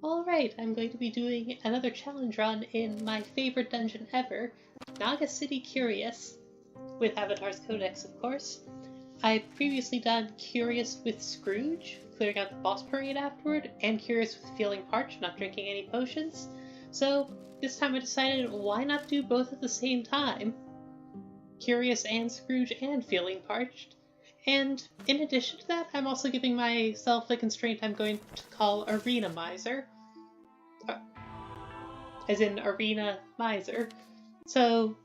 Alright, I'm going to be doing another challenge run in my favorite dungeon ever, Naga City Curious, with Avatar's Codex, of course. I've previously done Curious with Scrooge, clearing out the boss parade afterward, and Curious with Feeling Parched, not drinking any potions. So this time I decided, why not do both at the same time? Curious and Scrooge and Feeling Parched. And in addition to that, I'm also giving myself the constraint I'm going to call ArenaMiser. As in ArenaMiser. So,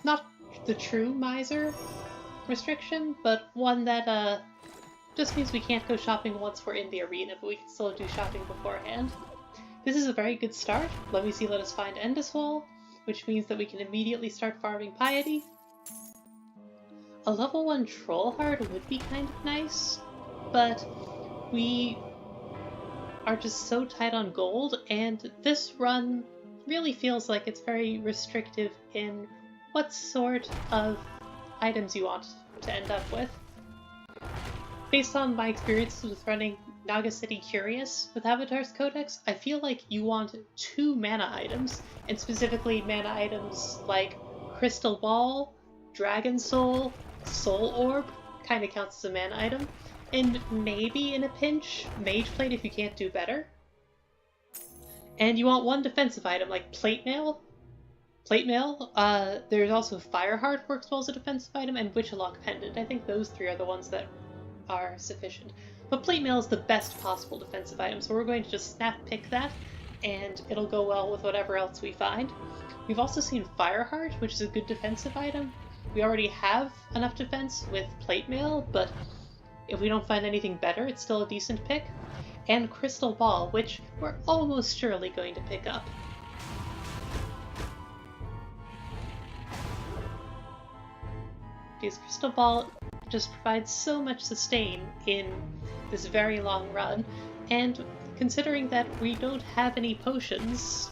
not the true miser restriction, but one that just means we can't go shopping once we're in the arena, but we can still do shopping beforehand. This is a very good start. Let us find Endoswall, which means that we can immediately start farming piety. A level 1 troll heart would be kind of nice, but we are just so tight on gold, and this run really feels like it's very restrictive in what sort of items you want to end up with. Based on my experiences with running Naga City Curious with Avatar's Codex, I feel like you want 2 mana items, and specifically mana items like Crystal Ball, Dragon Soul, Soul Orb kind of counts as a mana item, and maybe in a pinch, Mage Plate if you can't do better. And you want 1 defensive item like Plate Mail. There's also Fireheart works well as a defensive item, and Witchlock Pendant. I think those 3 are the ones that are sufficient. But Plate Mail is the best possible defensive item, so we're going to just snap pick that, and it'll go well with whatever else we find. We've also seen Fireheart, which is a good defensive item. We already have enough defense with Plate Mail, but if we don't find anything better, it's still a decent pick. And Crystal Ball, which we're almost surely going to pick up. Because Crystal Ball just provides so much sustain in this very long run, and considering that we don't have any potions,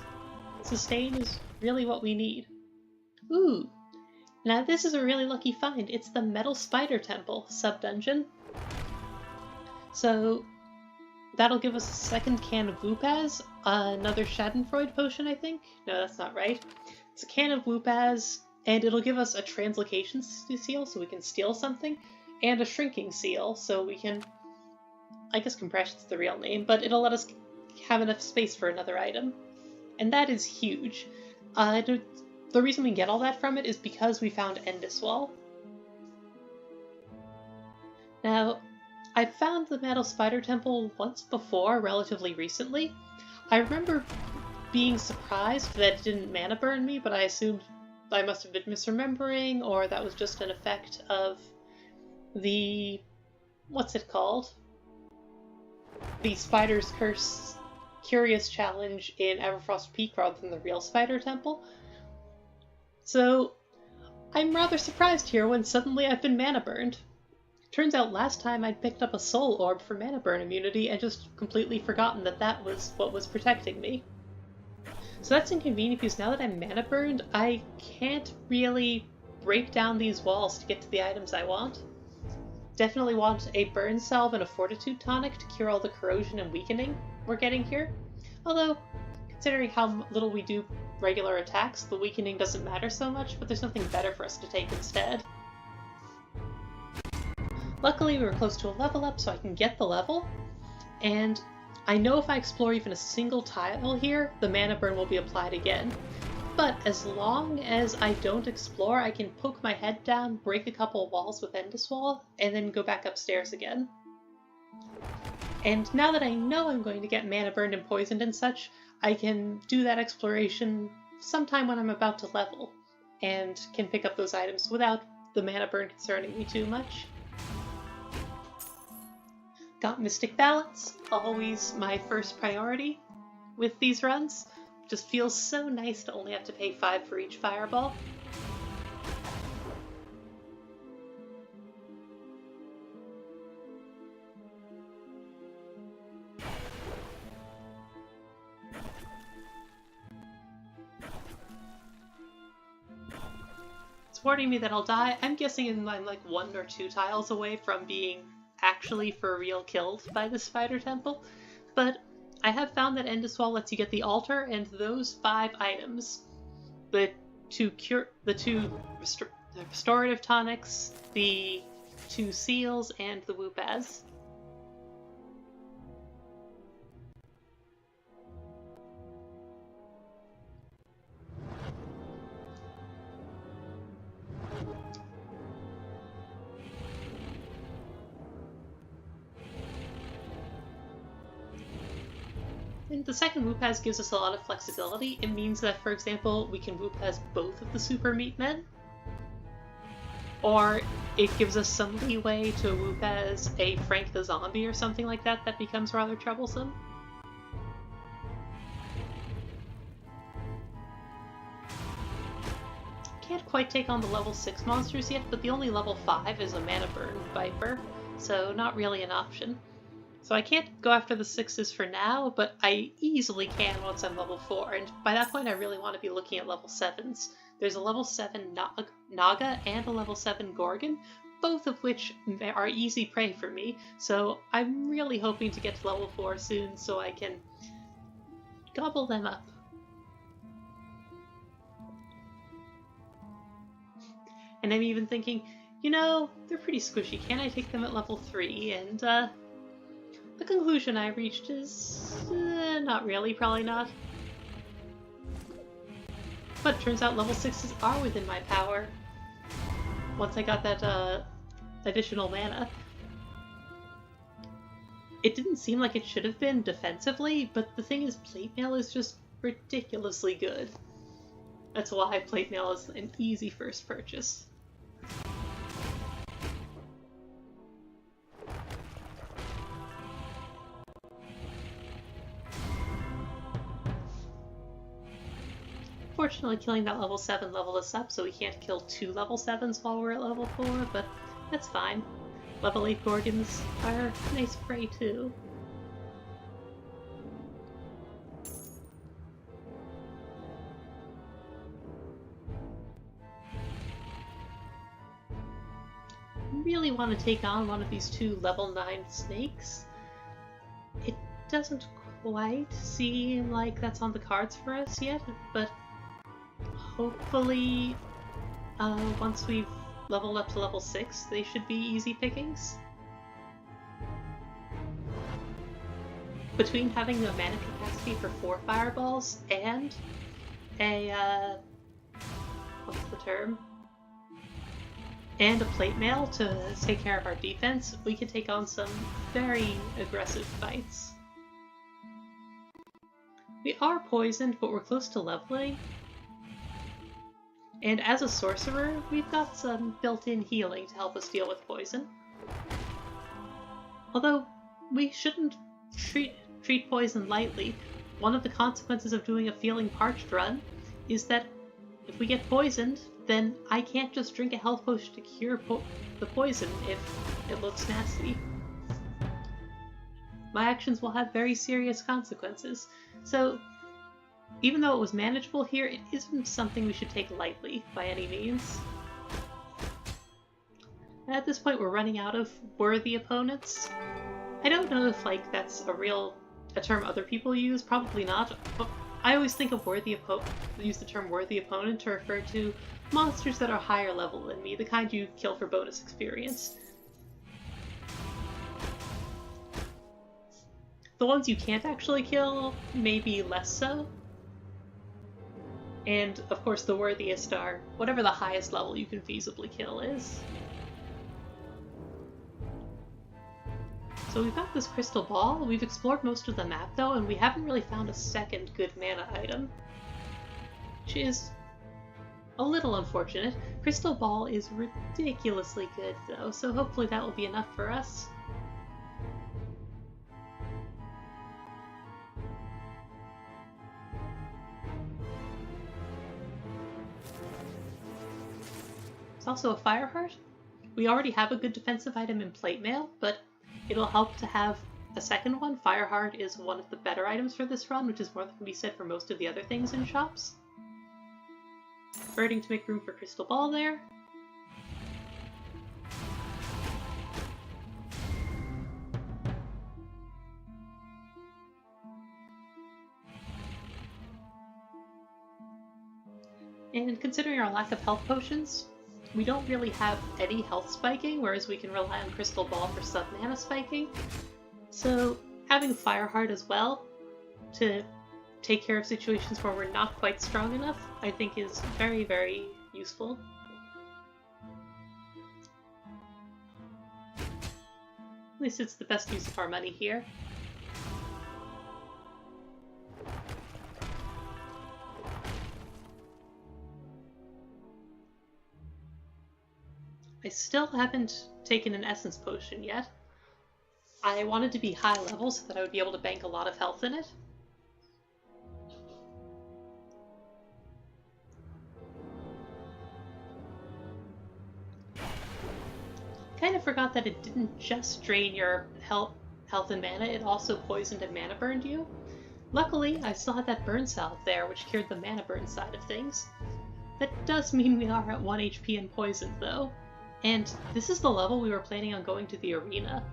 sustain is really what we need. Ooh! Now this is a really lucky find. It's the Metal Spider Temple sub-dungeon. So that'll give us a 2nd can of Whoopaz, another Schadenfreude potion, I think? No, that's not right. It's a can of Whoopaz, and it'll give us a Translocation seal, so we can steal something, and a Shrinking seal, so we can... I guess Compression's the real name, but it'll let us have enough space for another item. And that is huge. The reason we get all that from it is because we found Endoswall. Now, I found the Metal Spider Temple once before, relatively recently. I remember being surprised that it didn't mana burn me, but I assumed I must have been misremembering, or that was just an effect of the... what's it called? The Spider's Curse Curious challenge in Everfrost Peak rather than the real Spider Temple. So, I'm rather surprised here when suddenly I've been mana burned. Turns out last time I'd picked up a Soul Orb for mana burn immunity and just completely forgotten that that was what was protecting me. So that's inconvenient because now that I'm mana burned, I can't really break down these walls to get to the items I want. Definitely want a Burn Salve and a Fortitude Tonic to cure all the corrosion and weakening we're getting here. Although, considering how little we do regular attacks, the weakening doesn't matter so much, but there's something better for us to take instead. Luckily, we were close to a level up, so I can get the level, and I know if I explore even a single tile here, the mana burn will be applied again. But as long as I don't explore, I can poke my head down, break a couple walls with Endoswall, and then go back upstairs again. And now that I know I'm going to get mana burned and poisoned and such, I can do that exploration sometime when I'm about to level, and can pick up those items without the mana burn concerning me too much. Got Mystic Balance, always my first priority with these runs. Just feels so nice to only have to pay 5 for each fireball. It's warning me that I'll die. I'm guessing I'm like 1 or 2 tiles away from being actually for real killed by the Spider Temple, but I have found that Endoswall lets you get the altar and those 5 items. The two restorative tonics, the 2 seals, and the Whoopaz. And the second Whoopaz gives us a lot of flexibility. It means that, for example, we can Whoopaz both of the Super Meat Men, or it gives us some leeway to Whoopaz a Frank the Zombie or something like that that becomes rather troublesome. Can't quite take on the level 6 monsters yet, but the only level 5 is a Mana Burn Viper, so not really an option. So I can't go after the 6s for now, but I easily can once I'm level 4, and by that point I really want to be looking at level 7s. There's a level 7 Naga and a level 7 Gorgon, both of which are easy prey for me, so I'm really hoping to get to level 4 soon so I can gobble them up. And I'm even thinking, you know, they're pretty squishy, can I take them at level 3? And the conclusion I reached is not really, probably not. But it turns out level 6s are within my power. Once I got that additional mana. It didn't seem like it should have been defensively, but the thing is, plate mail is just ridiculously good. That's why plate mail is an easy first purchase. Fortunately, killing that level 7 leveled us up, so we can't kill 2 level 7s while we're at level 4, but that's fine. Level 8 Gorgons are nice prey too. Really want to take on one of these 2 level 9 snakes. It doesn't quite seem like that's on the cards for us yet, but hopefully once we've leveled up to level 6, they should be easy pickings. Between having the mana capacity for 4 fireballs and a what's the term? And a plate mail to take care of our defense, we can take on some very aggressive fights. We are poisoned, but we're close to leveling. And as a sorcerer, we've got some built-in healing to help us deal with poison. Although, we shouldn't treat poison lightly. One of the consequences of doing a Feeling Parched run is that if we get poisoned, then I can't just drink a health potion to cure the poison if it looks nasty. My actions will have very serious consequences. So, even though it was manageable here, it isn't something we should take lightly by any means. And at this point, we're running out of worthy opponents. I don't know if that's a term other people use, probably not, but I always think of use the term worthy opponent to refer to monsters that are higher level than me, the kind you kill for bonus experience. The ones you can't actually kill, maybe less so. And, of course, the worthiest are whatever the highest level you can feasibly kill is. So we've got this crystal ball. We've explored most of the map, though, and we haven't really found a second good mana item. Which is a little unfortunate. Crystal ball is ridiculously good, though, so hopefully that will be enough for us. It's also a fire heart. We already have a good defensive item in plate mail, but it'll help to have a second one. Fireheart is one of the better items for this run, which is more than can be said for most of the other things in shops. Birding to make room for Crystal Ball there. And considering our lack of health potions, we don't really have any health spiking, whereas we can rely on Crystal Ball for some mana spiking. So having Fireheart as well to take care of situations where we're not quite strong enough, I think is very, very useful. At least it's the best use of our money here. I still haven't taken an Essence Potion yet. I wanted to be high level so that I would be able to bank a lot of health in it. Kind of forgot that it didn't just drain your health and mana, it also poisoned and mana burned you. Luckily, I still had that burn salve there, which cured the mana burn side of things. That does mean we are at 1 HP and poisoned, though. And this is the level we were planning on going to the arena.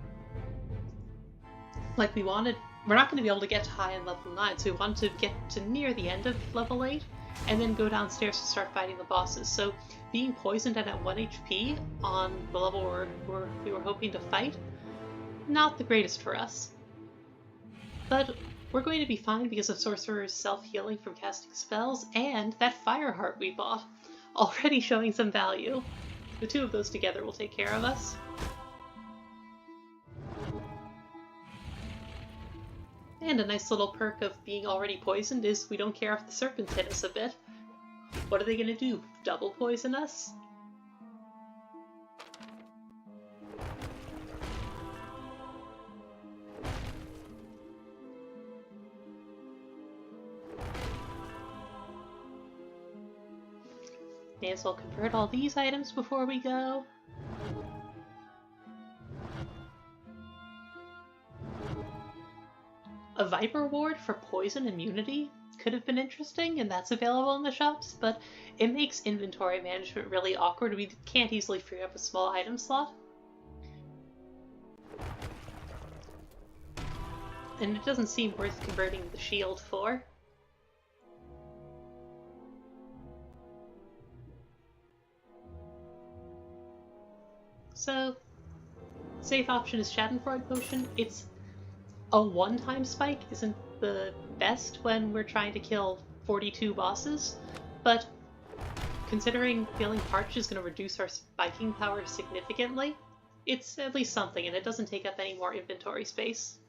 Like, we're not going to be able to get to high in level 9, so we wanted to get to near the end of level 8, and then go downstairs to start fighting the bosses. So being poisoned and at 1 HP on the level we were hoping to fight, not the greatest for us. But we're going to be fine because of Sorcerer's self-healing from casting spells, and that Fireheart we bought, already showing some value. The two of those together will take care of us. And a nice little perk of being already poisoned is we don't care if the serpents hit us a bit. What are they going to do? Double poison us? May as well convert all these items before we go. A Viper Ward for poison immunity could have been interesting, and that's available in the shops, but it makes inventory management really awkward. We can't easily free up a small item slot. And it doesn't seem worth converting the shield for. So, safe option is Schadenfreude Potion. It's a one-time spike isn't the best when we're trying to kill 42 bosses, but considering Feeling Parched is going to reduce our spiking power significantly, it's at least something, and it doesn't take up any more inventory space.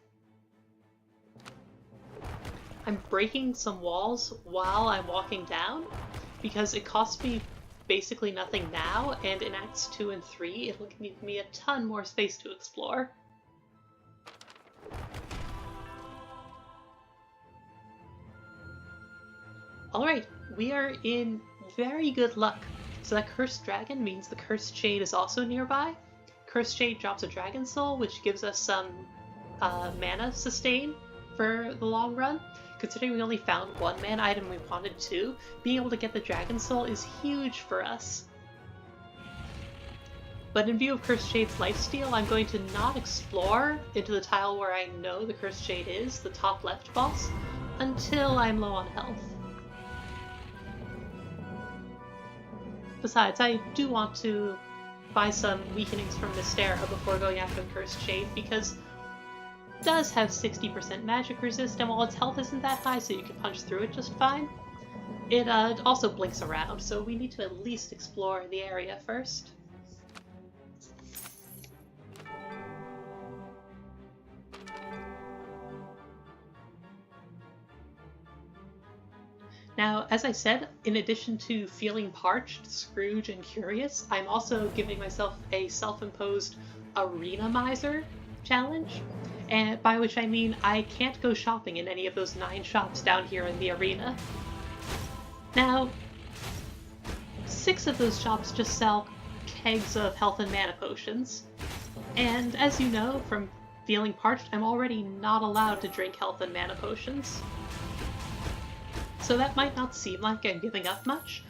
I'm breaking some walls while I'm walking down, because it costs me basically nothing now, and in Acts 2 and 3 it'll give me a ton more space to explore. Alright, we are in very good luck. So that Cursed Dragon means the Cursed Shade is also nearby. Cursed Shade drops a Dragon Soul, which gives us some mana sustain for the long run. Considering we only found one mana item, we wanted two, being able to get the Dragon Soul is huge for us. But in view of Cursed Shade's lifesteal, I'm going to not explore into the tile where I know the Cursed Shade is, the top left boss, until I'm low on health. Besides, I do want to buy some weakenings from Mystera before going after the Cursed Shade, because it does have 60% magic resist, and while its health isn't that high, so you can punch through it just fine, it also blinks around, so we need to at least explore the area first. Now, as I said, in addition to Feeling Parched, Scrooge, and Curious, I'm also giving myself a self-imposed ArenaMiser challenge, and by which I mean I can't go shopping in any of those 9 shops down here in the arena. Now, 6 of those shops just sell kegs of health and mana potions, and as you know from Feeling Parched, I'm already not allowed to drink health and mana potions. So that might not seem like I'm giving up much,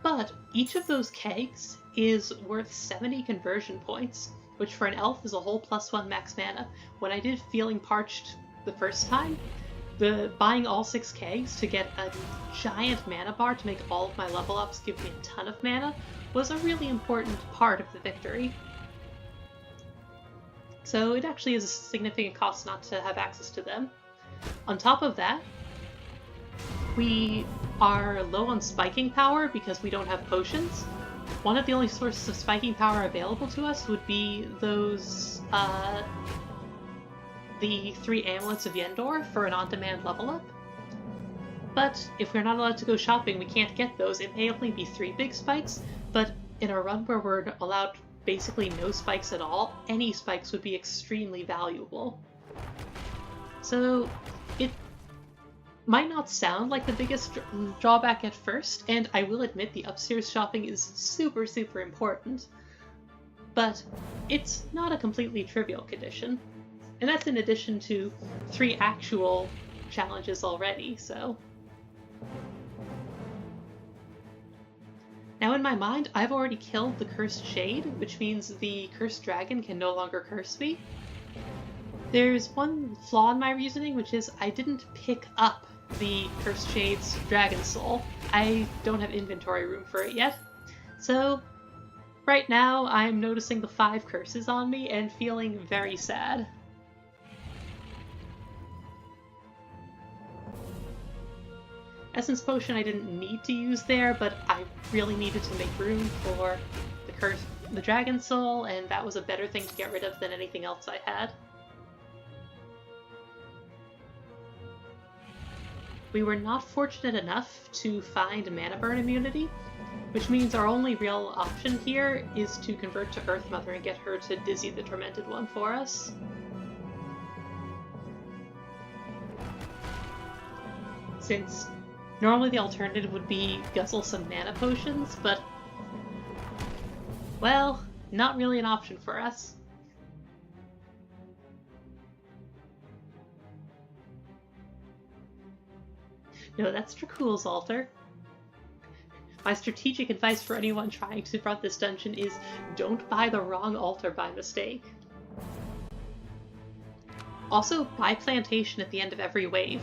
but each of those kegs is worth 70 conversion points, which for an elf is a whole +1 max mana. When I did Feeling Parched the first time, buying all 6 kegs to get a giant mana bar to make all of my level ups give me a ton of mana was a really important part of the victory. So it actually is a significant cost not to have access to them. On top of that, we are low on spiking power because we don't have potions. One of the only sources of spiking power available to us would be those, the 3 Amulets of Yendor for an on-demand level up. But if we're not allowed to go shopping, we can't get those. It may only be 3 big spikes, but in a run where we're allowed basically no spikes at all, any spikes would be extremely valuable. So it might not sound like the biggest drawback at first, and I will admit the upstairs shopping is super, super important, but it's not a completely trivial condition. And that's in addition to 3 actual challenges already, so... Now in my mind, I've already killed the Cursed Shade, which means the Cursed Dragon can no longer curse me. There's one flaw in my reasoning, which is I didn't pick up the Cursed Shade's Dragon Soul. I don't have inventory room for it yet. So, right now I'm noticing the 5 curses on me and feeling very sad. Essence Potion I didn't need to use there, but I really needed to make room for the Dragon Soul, and that was a better thing to get rid of than anything else I had. We were not fortunate enough to find Mana Burn immunity, which means our only real option here is to convert to Earth Mother and get her to Dizzy the Tormented One for us. Since normally the alternative would be guzzle some mana potions, but, well, not really an option for us. No, that's Dracul's altar. My strategic advice for anyone trying to run this dungeon is don't buy the wrong altar by mistake. Also, buy Plantation at the end of every wave.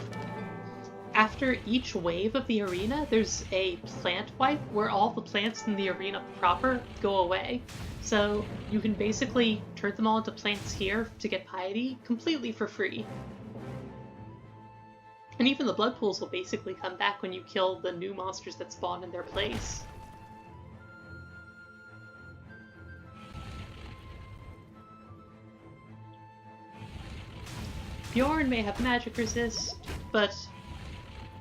After each wave of the arena, there's a plant wipe where all the plants in the arena proper go away. So you can basically turn them all into plants here to get piety completely for free. And even the blood pools will basically come back when you kill the new monsters that spawn in their place. Bjorn may have magic resist, but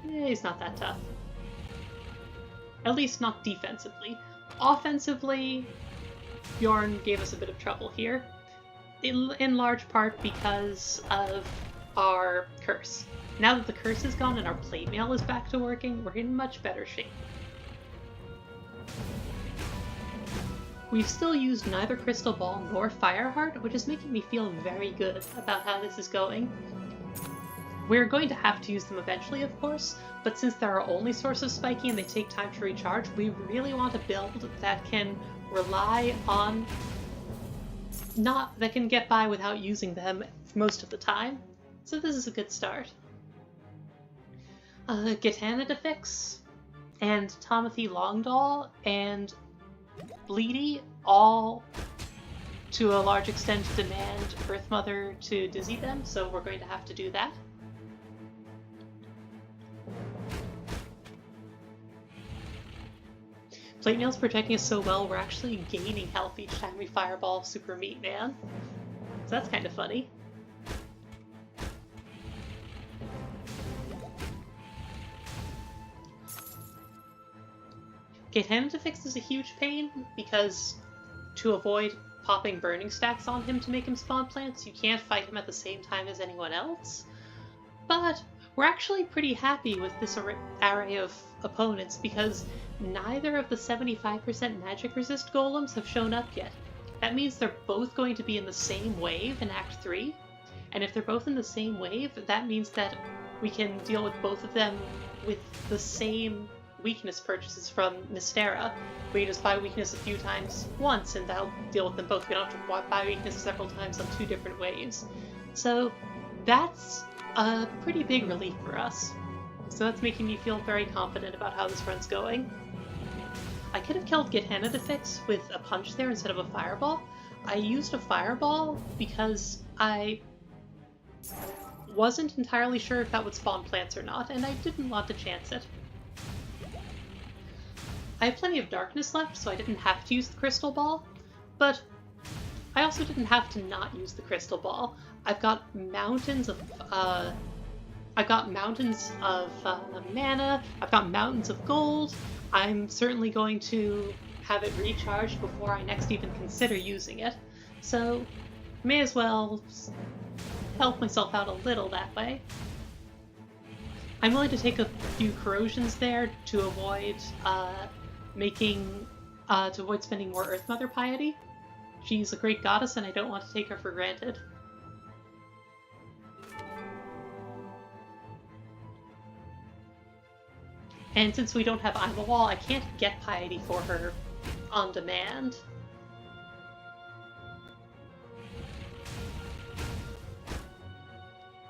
he's not that tough. At least not defensively. Offensively, Bjorn gave us a bit of trouble here, in large part because of our curse. Now that the curse is gone and our plate mail is back to working, we're in much better shape. We've still used neither Crystal Ball nor Fireheart, which is making me feel very good about how this is going. We're going to have to use them eventually, of course, but since they're our only source of spiking and they take time to recharge, we really want a build that can rely on... that can get by without using them most of the time. So this is a good start. Gitana to fix, and Tomothy Longdoll, and Bleedy all, to a large extent, demand Earth Mother to dizzy them, so we're going to have to do that. Plate Mail's protecting us so well, we're actually gaining health each time we fireball Super Meat Man. So that's kind of funny. Gitana to fix is a huge pain, because to avoid popping burning stacks on him to make him spawn plants, you can't fight him at the same time as anyone else. But we're actually pretty happy with this array of opponents, because neither of the 75% magic resist golems have shown up yet. That means they're both going to be in the same wave in Act 3, and if they're both in the same wave, that means that we can deal with both of them with the same weakness purchases from Mystera. We just buy weakness a few times once, and that'll deal with them both. We don't have to buy weakness several times on 2 different waves. So that's a pretty big relief for us. So that's making me feel very confident about how this run's going. I could have killed Gehenna to fix with a punch there instead of a fireball. I used a fireball because I wasn't entirely sure if that would spawn plants or not, and I didn't want to chance it. I have plenty of darkness left, so I didn't have to use the crystal ball, but I also didn't have to not use the crystal ball. I've got mountains of mana, I've got mountains of gold. I'm certainly going to have it recharged before I next even consider using it, so may as well help myself out a little that way. I'm willing to take a few corrosions there to avoid spending more Earth Mother piety. She's a great goddess and I don't want to take her for granted. And since we don't have I'm a Wall, I can't get piety for her on demand.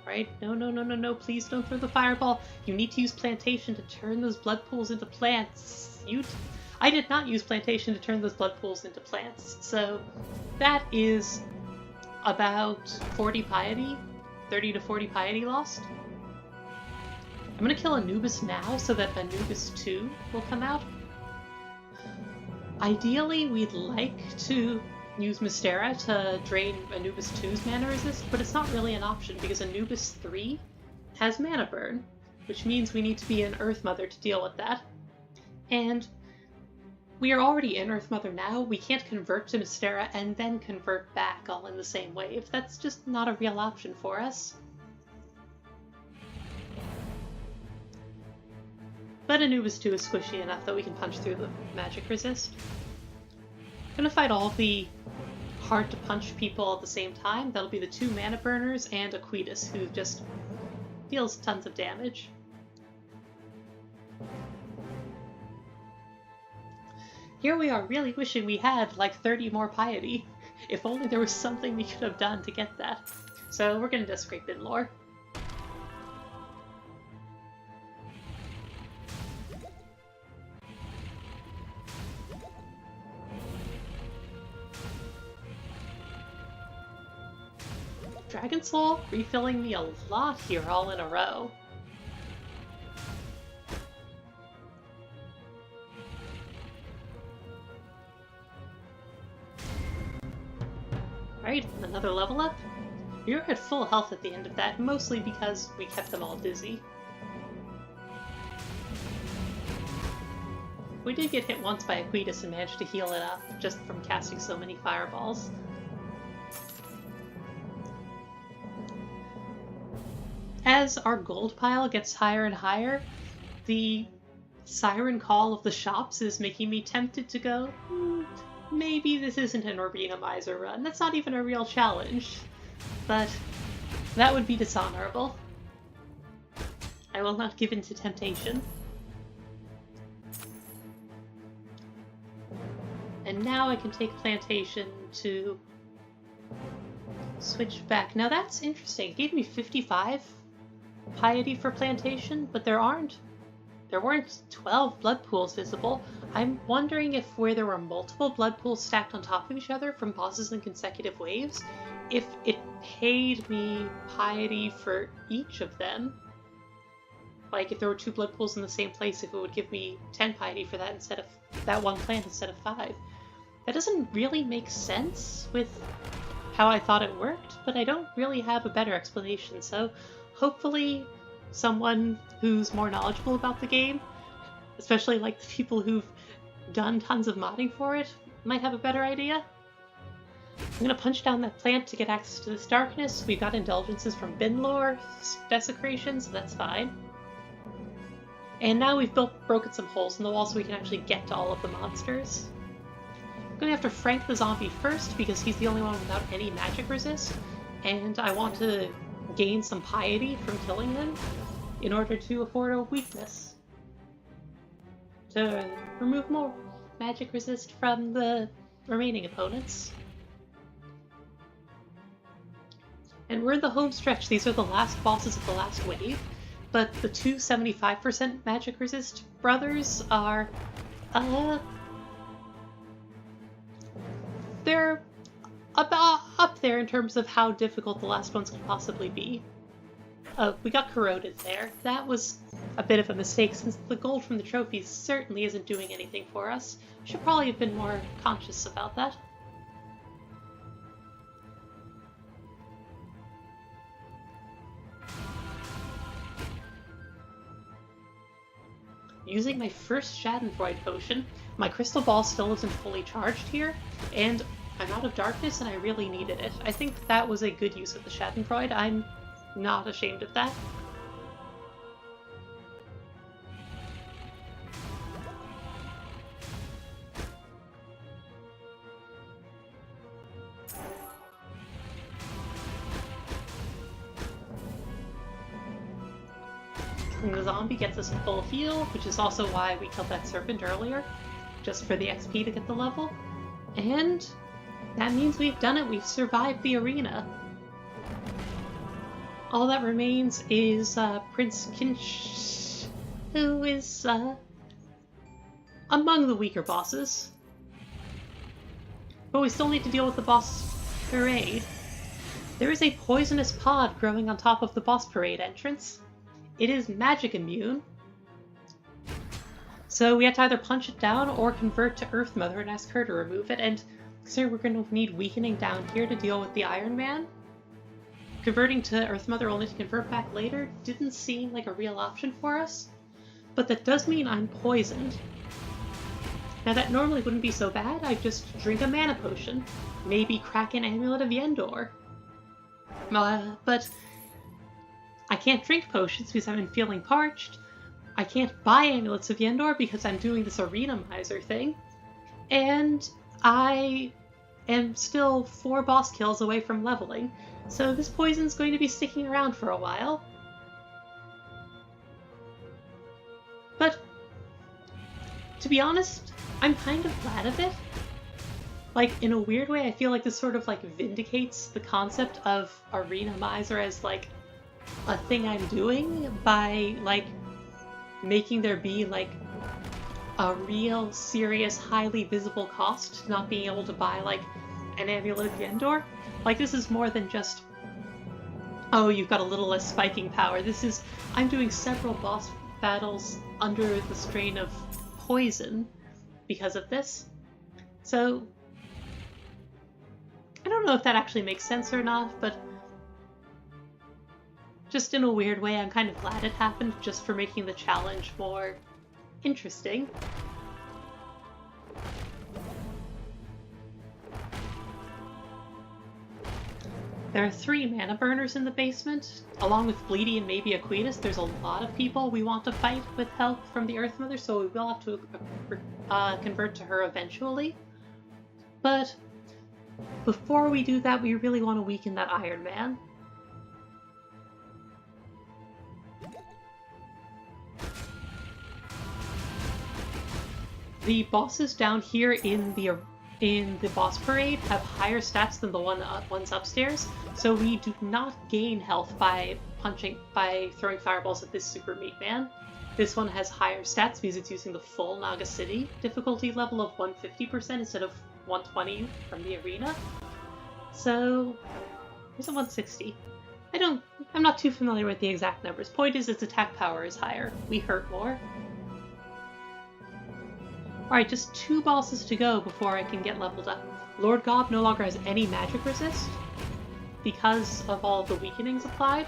Right? No, please don't throw the fireball. You need to use Plantation to turn those blood pools into plants. I did not use Plantation to turn those blood pools into plants, so that is about 40 piety, 30 to 40 piety lost. I'm gonna kill Anubis now so that Anubis 2 will come out. Ideally, we'd like to use Mystera to drain Anubis 2's mana resist, but it's not really an option because Anubis 3 has mana burn, which means we need to be an Earth Mother to deal with that. And we are already in Earth Mother now, we can't convert to Mystera and then convert back all in the same wave. That's just not a real option for us. But Anubis 2 is squishy enough that we can punch through the magic resist. I'm gonna fight all the hard to punch people at the same time. That'll be the 2 mana burners and Aquitas, who just deals tons of damage. Here we are really wishing we had like 30 more piety. If only there was something we could have done to get that. So we're gonna desecrate Binlore. Dragon Soul refilling me a lot here all in a row. Alright, another level up. We were at full health at the end of that, mostly because we kept them all dizzy. We did get hit once by Aquitas and managed to heal it up, just from casting so many fireballs. As our gold pile gets higher and higher, the siren call of the shops is making me tempted to go, maybe this isn't an ArenaMiser run. That's not even a real challenge. But that would be dishonorable. I will not give in to temptation. And now I can take Plantation to switch back. Now that's interesting. It gave me 55 piety for Plantation, but there weren't 12 blood pools visible. I'm wondering if where there were multiple blood pools stacked on top of each other from bosses in consecutive waves, if it paid me piety for each of them. Like if there were 2 blood pools in the same place, if it would give me 10 piety for that instead of that one plant instead of 5. That doesn't really make sense with how I thought it worked, but I don't really have a better explanation, so hopefully someone who's more knowledgeable about the game, especially like the people who've done tons of modding for it, might have a better idea. I'm gonna punch down that plant to get access to this darkness. We've got indulgences from Binlore desecration, so that's fine. And now we've broken some holes in the wall so we can actually get to all of the monsters. I'm going after Frank the zombie first because he's the only one without any magic resist, and I want to gain some piety from killing him in order to afford a weakness to remove more magic resist from the remaining opponents. And we're in the home stretch. These are the last bosses of the last wave. But the two 75% magic resist brothers are, they're about up there in terms of how difficult the last ones could possibly be. Oh, we got corroded there. That was a bit of a mistake, since the gold from the trophies certainly isn't doing anything for us. Should probably have been more conscious about that. Using my first Schadenfreude potion, my crystal ball still isn't fully charged here, and I'm out of darkness and I really needed it. I think that was a good use of the Schadenfreude. I'm not ashamed of that. And the zombie gets us a full heal, which is also why we killed that serpent earlier, just for the XP to get the level. And that means we've done it, we've survived the arena. All that remains is Prince Kinch, who is among the weaker bosses. But we still need to deal with the boss parade. There is a poisonous pod growing on top of the boss parade entrance. It is magic immune, so we had to either punch it down or convert to Earth Mother and ask her to remove it, and so we're going to need weakening down here to deal with the Iron Man. Converting to Earth Mother only to convert back later didn't seem like a real option for us, but that does mean I'm poisoned. Now that normally wouldn't be so bad, I'd just drink a mana potion, maybe crack an Amulet of Yendor. But I can't drink potions because I'm feeling parched. I can't buy Amulets of Yendor because I'm doing this ArenaMiser thing. And I am still 4 boss kills away from leveling, so this poison's going to be sticking around for a while. But, to be honest, I'm kind of glad of it. Like, in a weird way, I feel like this sort of, like, vindicates the concept of ArenaMiser as, like, a thing I'm doing by, like, making there be, like, a real, serious, highly visible cost to not being able to buy, like, an Amulet of Yendor. Like, this is more than just, oh, you've got a little less spiking power. This is, I'm doing several boss battles under the strain of poison because of this. So, I don't know if that actually makes sense or not, but just in a weird way, I'm kind of glad it happened, just for making the challenge more interesting. There are 3 mana burners in the basement. Along with Bleedy and maybe Aquinas, there's a lot of people we want to fight with help from the Earth Mother, so we will have to convert to her eventually. But before we do that, we really want to weaken that Iron Man. The bosses down here in the boss parade have higher stats than the ones upstairs, so we do not gain health by throwing fireballs at this super meat man. This one has higher stats because it's using the full Naga City difficulty level of 150% instead of 120 from the arena. So here's a 160. I'm not too familiar with the exact numbers. Point is, its attack power is higher. We hurt more. Alright, just 2 bosses to go before I can get leveled up. Lord Gob no longer has any magic resist because of all the weakenings applied.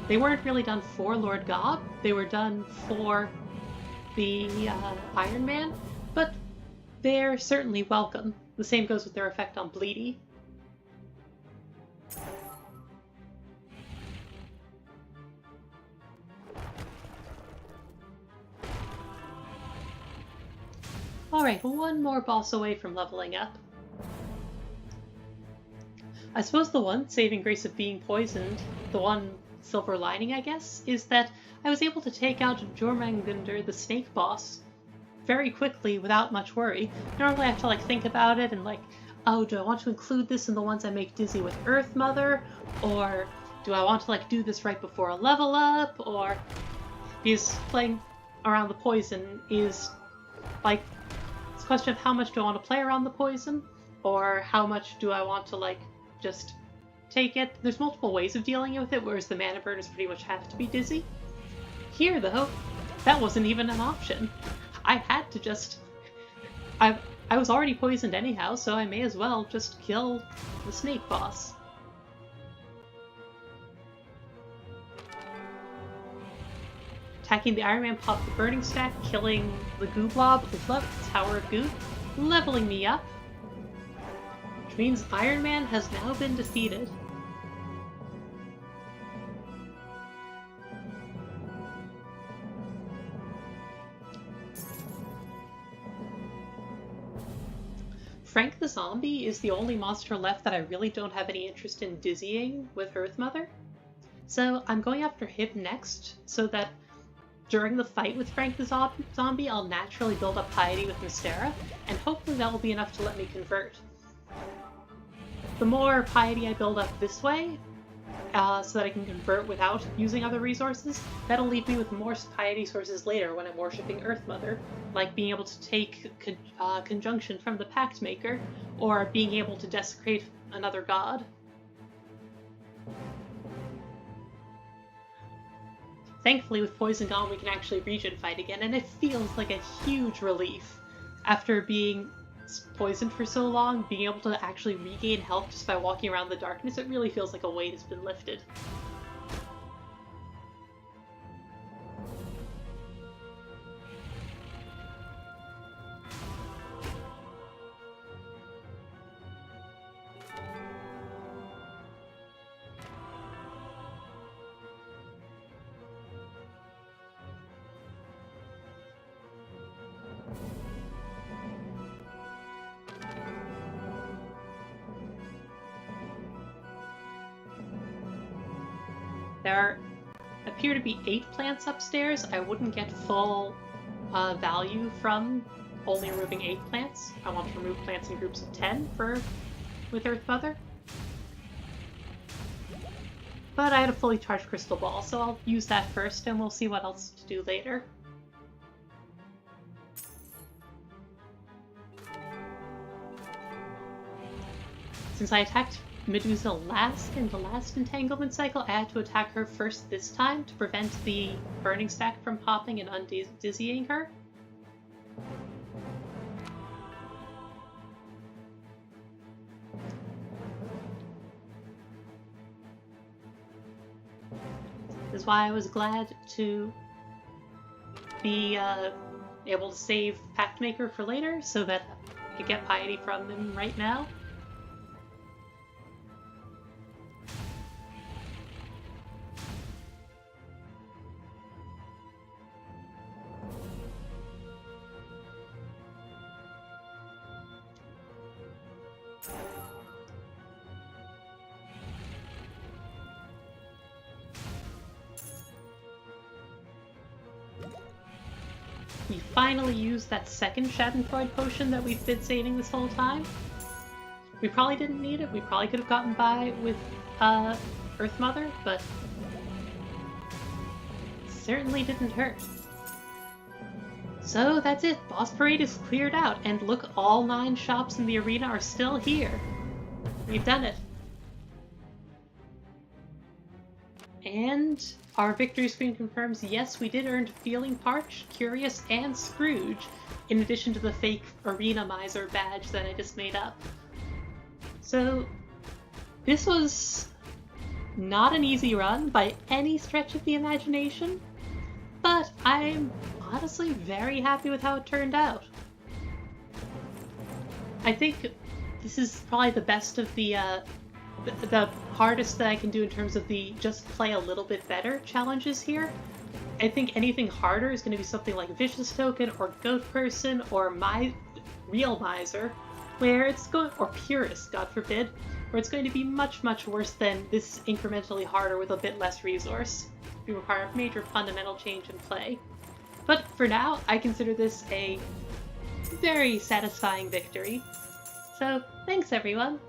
They weren't really done for Lord Gob, they were done for the Iron Man, but they're certainly welcome. The same goes with their effect on Bleedy. Alright, 1 more boss away from leveling up. I suppose the one saving grace of being poisoned, the one silver lining, I guess, is that I was able to take out Jormungandr, the snake boss, very quickly without much worry. Normally I have to, like, think about it and, like, oh, do I want to include this in the ones I make dizzy with Earth Mother? Or do I want to, like, do this right before a level up? Or... because playing around the poison is, like, it's a question of how much do I want to play around the poison? Or how much do I want to, like, just take it? There's multiple ways of dealing with it, whereas the mana burners pretty much have to be dizzy. Here, though, that wasn't even an option. I had to just... I was already poisoned anyhow, so I may as well just kill the snake boss. Attacking the Iron Man popped the burning stack, killing the goo blob with the Tower of Goo, leveling me up. Which means Iron Man has now been defeated. Frank the Zombie is the only monster left that I really don't have any interest in dizzying with Earth Mother. So I'm going after him next, so that during the fight with Frank the Zombie, I'll naturally build up piety with Mystera, and hopefully that will be enough to let me convert. The more piety I build up this way, so that I can convert without using other resources, that'll leave me with more piety sources later when I'm worshipping Earth Mother, like being able to take conjunction from the Pact Maker, or being able to desecrate another god. Thankfully, with Poison gone, we can actually regen fight again, and it feels like a huge relief. After being poisoned for so long, being able to actually regain health just by walking around the darkness, it really feels like a weight has been lifted. There appear to be 8 plants upstairs. I wouldn't get full value from only removing 8 plants. I want to remove plants in groups of 10 with Earth Mother. But I had a fully charged crystal ball, so I'll use that first and we'll see what else to do later. Since I attacked Medusa last in the last entanglement cycle, I had to attack her first this time to prevent the burning stack from popping and undizzying her. This is why I was glad to be able to save Pact Maker for later, so that I could get piety from him right now. We finally used that second Schadenfreude potion that we've been saving this whole time. We probably didn't need it. We probably could have gotten by with Earth Mother, but it certainly didn't hurt. So that's it. Boss Parade is cleared out, and look, all 9 shops in the arena are still here. We've done it. And our victory screen confirms, yes, we did earn Feeling Parched, Curious, and Scrooge, in addition to the fake ArenaMiser badge that I just made up. So, this was not an easy run by any stretch of the imagination, but I'm honestly very happy with how it turned out. I think this is probably the best of the hardest that I can do in terms of the just play a little bit better challenges here. I think anything harder is going to be something like Vicious Token or Goat Person or Real Miser, where it's going, or Purist, God forbid, where it's going to be much, much worse than this incrementally harder with a bit less resource. We require a major fundamental change in play. But for now, I consider this a very satisfying victory. So, thanks everyone!